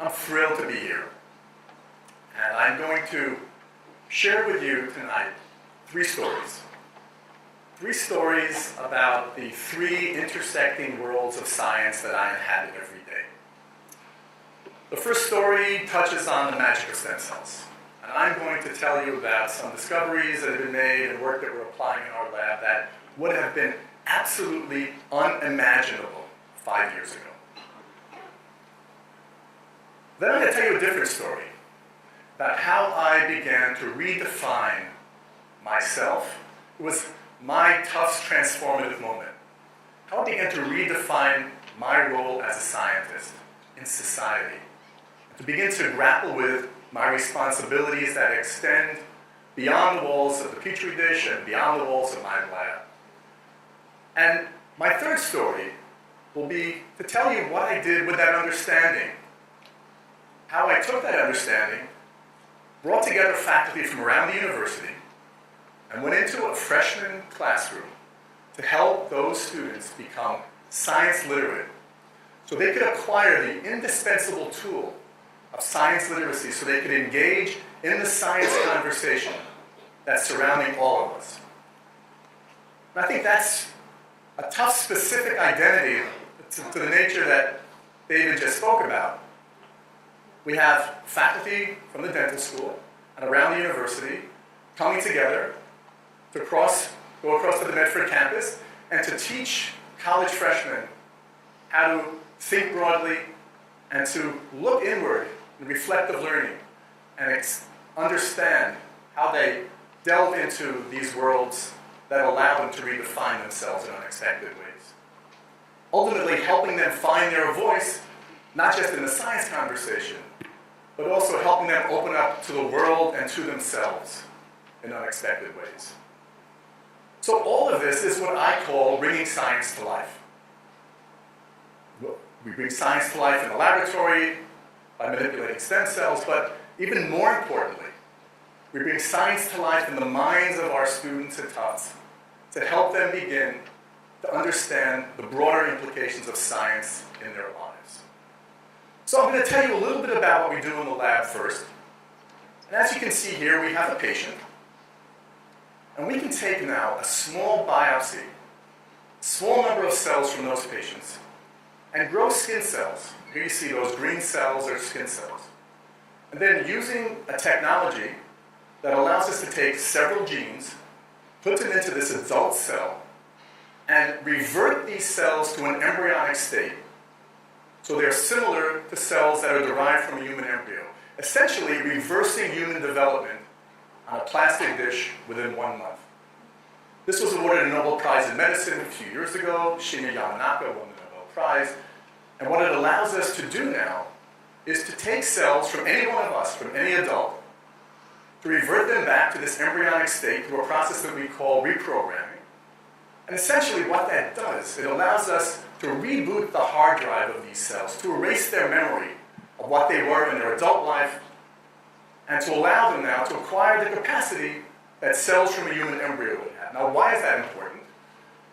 I'm thrilled to be here. And I'm going to share with you tonight three stories. Three stories about the three intersecting worlds of science that I inhabit every day. The first story touches on the magic of stem cells. And I'm going to tell you about some discoveries that have been made and work that we're applying in our lab that would have been absolutely unimaginable 5 years ago. Then I'm going to tell you a different story about how I began to redefine myself. It was my Tufts transformative moment. How I began to redefine my role as a scientist in society. And to begin to grapple with my responsibilities that extend beyond the walls of the Petri dish and beyond the walls of my lab. And my third story will be to tell you what I did with that understanding. How I took that understanding, brought together faculty from around the university, and went into a freshman classroom to help those students become science literate so they could acquire the indispensable tool of science literacy so they could engage in the science conversation that's surrounding all of us. And I think that's a tough specific identity to the nature that David just spoke about. We have faculty from the dental school and around the university coming together to go across to the Medford campus and to teach college freshmen how to think broadly and to look inward in reflective learning and understand how they delve into these worlds that allow them to redefine themselves in unexpected ways. Ultimately helping them find their voice, not just in the science conversation, but also helping them open up to the world and to themselves in unexpected ways. So all of this is what I call bringing science to life. We bring science to life in the laboratory by manipulating stem cells, but even more importantly, we bring science to life in the minds of our students at Tufts to help them begin to understand the broader implications of science in their lives. So I'm going to tell you a little bit about what we do in the lab first. And as you can see here, we have a patient. And we can take now a small biopsy, small number of cells from those patients, and grow skin cells. Here you see those green cells are skin cells. And then using a technology that allows us to take several genes, put them into this adult cell, and revert these cells to an embryonic state. So they're similar to cells that are derived from a human embryo, essentially reversing human development on a plastic dish within 1 month. This was awarded a Nobel Prize in Medicine a few years ago. Shinya Yamanaka won the Nobel Prize. And what it allows us to do now is to take cells from any one of us, from any adult, to revert them back to this embryonic state through a process that we call reprogramming. And essentially what that does, it allows us to reboot the hard drive of these cells, to erase their memory of what they were in their adult life, and to allow them now to acquire the capacity that cells from a human embryo would have. Now, why is that important?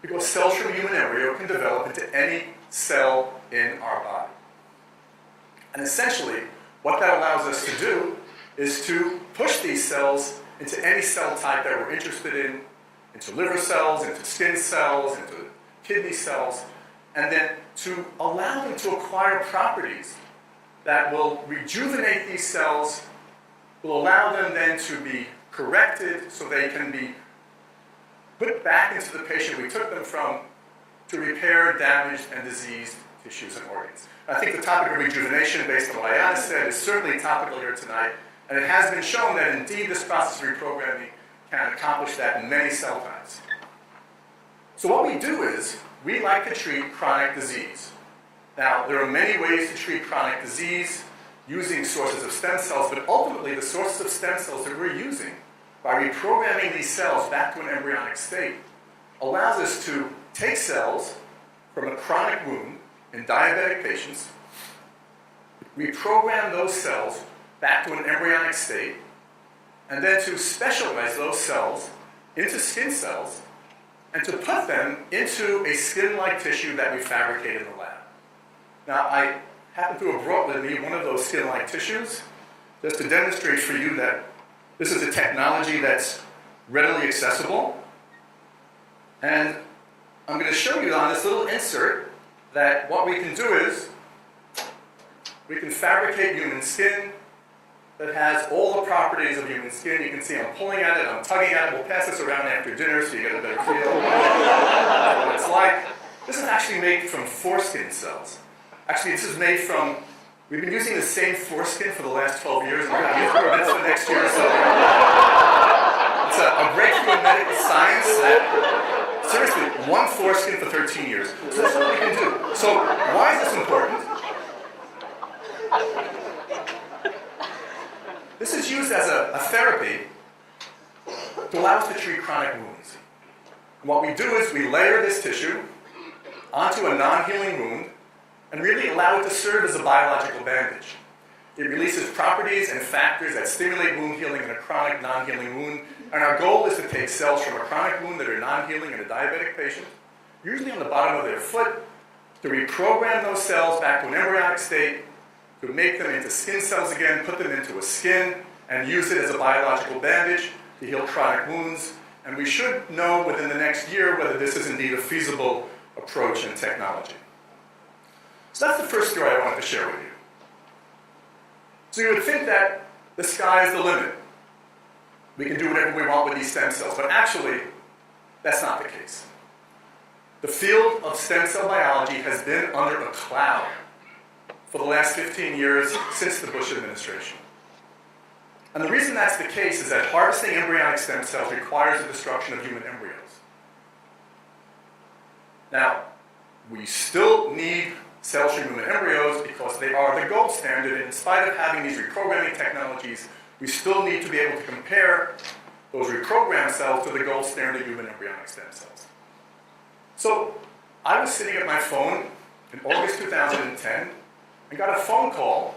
Because cells from a human embryo can develop into any cell in our body. And essentially, what that allows us to do is to push these cells into any cell type that we're interested in, into liver cells, into skin cells, into kidney cells, and then to allow them to acquire properties that will rejuvenate these cells, will allow them then to be corrected so they can be put back into the patient we took them from to repair damaged and diseased tissues and organs. I think the topic of rejuvenation, based on what Ayana said, is certainly topical here tonight, and it has been shown that indeed this process of reprogramming can accomplish that in many cell types. So what we do is, we like to treat chronic disease. Now, there are many ways to treat chronic disease using sources of stem cells, but ultimately the sources of stem cells that we're using by reprogramming these cells back to an embryonic state allows us to take cells from a chronic wound in diabetic patients, reprogram those cells back to an embryonic state, and then to specialize those cells into skin cells and to put them into a skin-like tissue that we fabricate in the lab. Now, I happen to have brought with me one of those skin-like tissues, just to demonstrate for you that this is a technology that's readily accessible. And I'm going to show you on this little insert that what we can do is we can fabricate human skin that has all the properties of human skin. You can see I'm pulling at it, I'm tugging at it. We'll pass this around after dinner so you get a better feel of what it's like. This is actually made from foreskin cells. Actually, this is made from, we've been using the same foreskin for the last 12 years, and we're going to use it for next year. So it's a breakthrough in medical science that, seriously, one foreskin for 13 years. So that's what we can do. So why is this important? This is used as a therapy to allow us to treat chronic wounds. And what we do is we layer this tissue onto a non-healing wound and really allow it to serve as a biological bandage. It releases properties and factors that stimulate wound healing in a chronic non-healing wound. And our goal is to take cells from a chronic wound that are non-healing in a diabetic patient, usually on the bottom of their foot, to reprogram those cells back to an embryonic state, to make them into skin cells again, put them into a skin, and use it as a biological bandage to heal chronic wounds. And we should know within the next year whether this is indeed a feasible approach and technology. So that's the first story I wanted to share with you. So you would think that the sky is the limit. We can do whatever we want with these stem cells, but actually, that's not the case. The field of stem cell biology has been under a cloud for the last 15 years since the Bush administration. And the reason that's the case is that harvesting embryonic stem cells requires the destruction of human embryos. Now, we still need cells from human embryos because they are the gold standard, and in spite of having these reprogramming technologies, we still need to be able to compare those reprogrammed cells to the gold standard human embryonic stem cells. So, I was sitting at my phone in August 2010 and got a phone call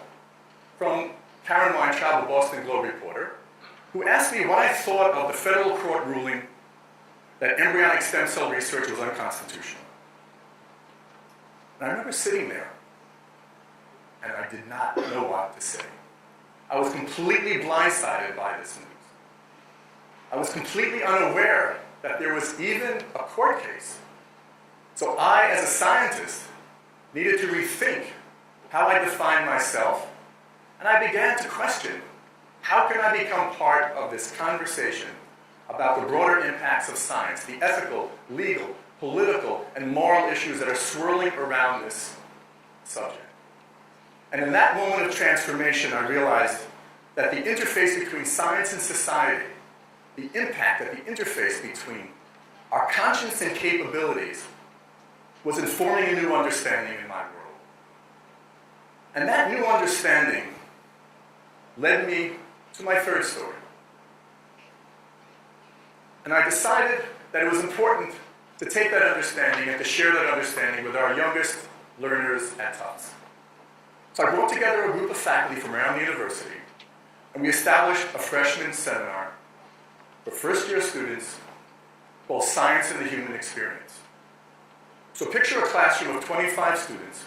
from Karen Weintraub, a Boston Globe reporter, who asked me what I thought of the federal court ruling that embryonic stem cell research was unconstitutional. And I remember sitting there, and I did not know what to say. I was completely blindsided by this news. I was completely unaware that there was even a court case. So I, as a scientist, needed to rethink how I define myself, and I began to question, how can I become part of this conversation about the broader impacts of science, the ethical, legal, political, and moral issues that are swirling around this subject? And in that moment of transformation, I realized that the interface between science and society, the impact of the interface between our conscience and capabilities, was informing a new understanding in my world. And that new understanding led me to my third story. And I decided that it was important to take that understanding and to share that understanding with our youngest learners at Tufts. So I brought together a group of faculty from around the university, and we established a freshman seminar for first-year students called Science and the Human Experience. So picture a classroom of 25 students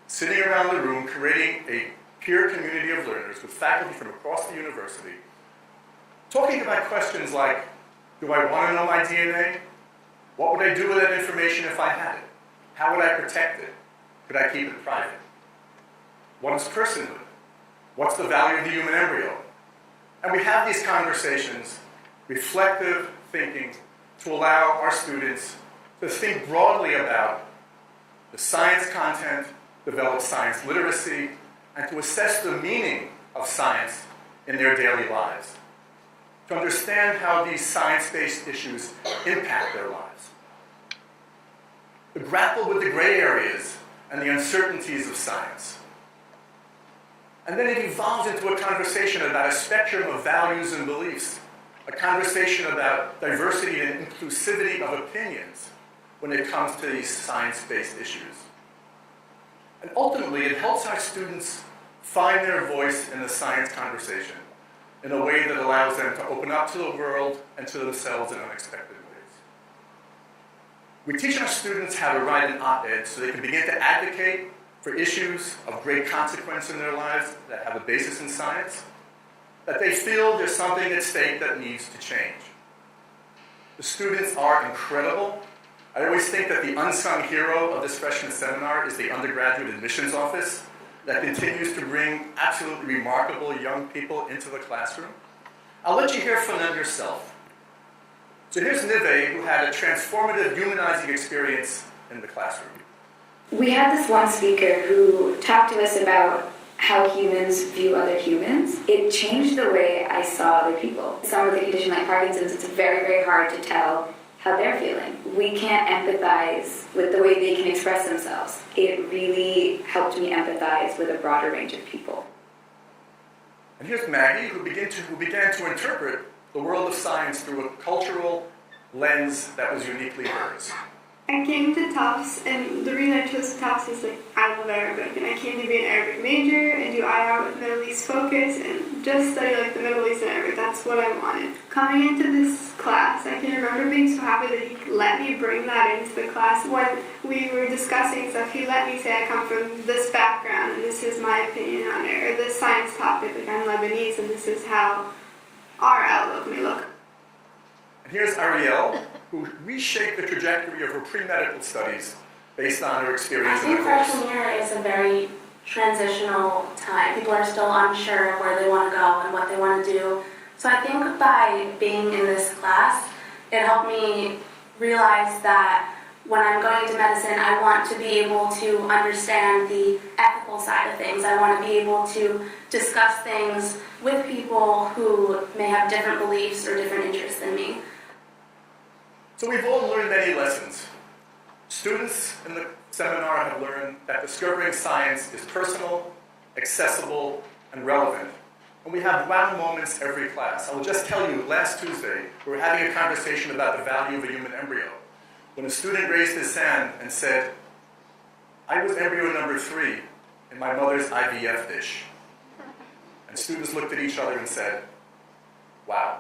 sitting around the room creating a peer community of learners with faculty from across the university, talking about questions like, do I want to know my DNA? What would I do with that information if I had it? How would I protect it? Could I keep it private? What is personhood? What's the value of the human embryo? And we have these conversations, reflective thinking, to allow our students to think broadly about the science content, develop science literacy, and to assess the meaning of science in their daily lives, to understand how these science-based issues impact their lives, to grapple with the gray areas and the uncertainties of science. And then it evolves into a conversation about a spectrum of values and beliefs, a conversation about diversity and inclusivity of opinions when it comes to these science-based issues. And ultimately, it helps our students find their voice in the science conversation in a way that allows them to open up to the world and to themselves in unexpected ways. We teach our students how to write an op-ed so they can begin to advocate for issues of great consequence in their lives that have a basis in science, that they feel there's something at stake that needs to change. The students are incredible. I always think that the unsung hero of this freshman seminar is the undergraduate admissions office that continues to bring absolutely remarkable young people into the classroom. I'll let you hear from them yourself. So here's Nive, who had a transformative, humanizing experience in the classroom. We had this one speaker who talked to us about how humans view other humans. It changed the way I saw other people. Someone with a condition like Parkinson's, it's very, very hard to tell how they're feeling. We can't empathize with the way they can express themselves. It really helped me empathize with a broader range of people. And here's Maggie, who began to interpret the world of science through a cultural lens that was uniquely hers. I came to Tufts, and the reason I chose Tufts is I love Arabic, and I came to be an Arabic major and do IR with Middle East focus and just study the Middle East and Arabic. That's what I wanted. Coming into this class, I can remember being so happy that he let me bring that into the class. When we were discussing stuff, he let me say I come from this background and this is my opinion on it, or this science topic, I'm Lebanese and this is how our outlook may look. And here's Ariel, who reshaped the trajectory of her pre-medical studies based on her experience in the course. I think freshman year is a very transitional time. People are still unsure of where they want to go and what they want to do. So I think by being in this class, it helped me realize that when I'm going into medicine, I want to be able to understand the ethical side of things. I want to be able to discuss things with people who may have different beliefs or different interests than me. So we've all learned many lessons. Students in the seminar have learned that discovering science is personal, accessible, and relevant. And we have wow moments every class. I will just tell you, last Tuesday, we were having a conversation about the value of a human embryo. When a student raised his hand and said, I was embryo number 3 in my mother's IVF dish. And students looked at each other and said, wow.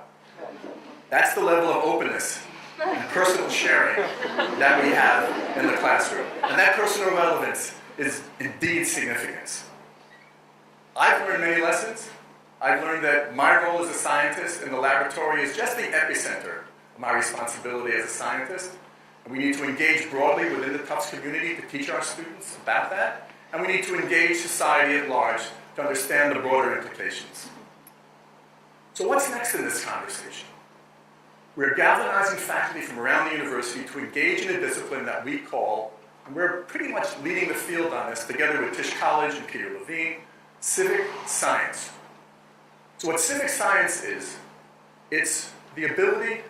That's the level of openness and personal sharing that we have in the classroom. And that personal relevance is indeed significant. I've learned many lessons. I've learned that my role as a scientist in the laboratory is just the epicenter of my responsibility as a scientist. And we need to engage broadly within the Tufts community to teach our students about that. And we need to engage society at large to understand the broader implications. So what's next in this conversation? We're galvanizing faculty from around the university to engage in a discipline that we call, and we're pretty much leading the field on this together with Tisch College and Peter Levine, civic science. So what civic science is, it's the ability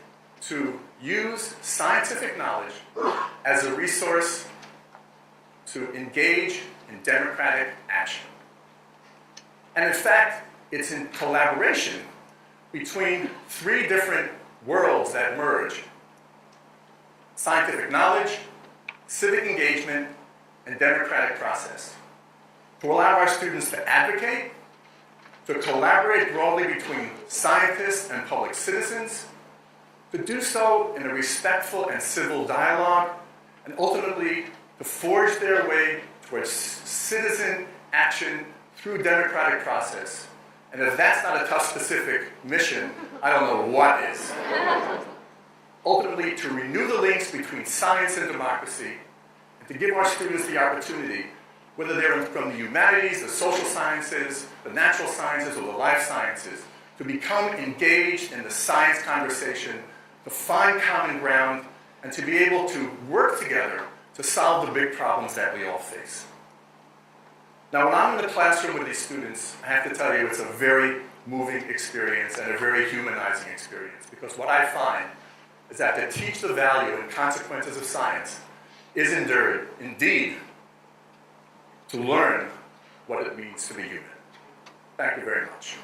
to use scientific knowledge as a resource to engage in democratic action. And in fact, it's in collaboration between 3 different worlds that merge: scientific knowledge, civic engagement, and democratic process. To allow our students to advocate, to collaborate broadly between scientists and public citizens, to do so in a respectful and civil dialogue, and ultimately to forge their way towards citizen action through democratic process. And if that's not a Tufts-specific mission, I don't know what is. Ultimately, to renew the links between science and democracy, and to give our students the opportunity, whether they're from the humanities, the social sciences, the natural sciences, or the life sciences, to become engaged in the science conversation, to find common ground, and to be able to work together to solve the big problems that we all face. Now, when I'm in the classroom with these students, I have to tell you it's a very moving experience and a very humanizing experience, because what I find is that to teach the value and consequences of science is indeed to learn what it means to be human. Thank you very much.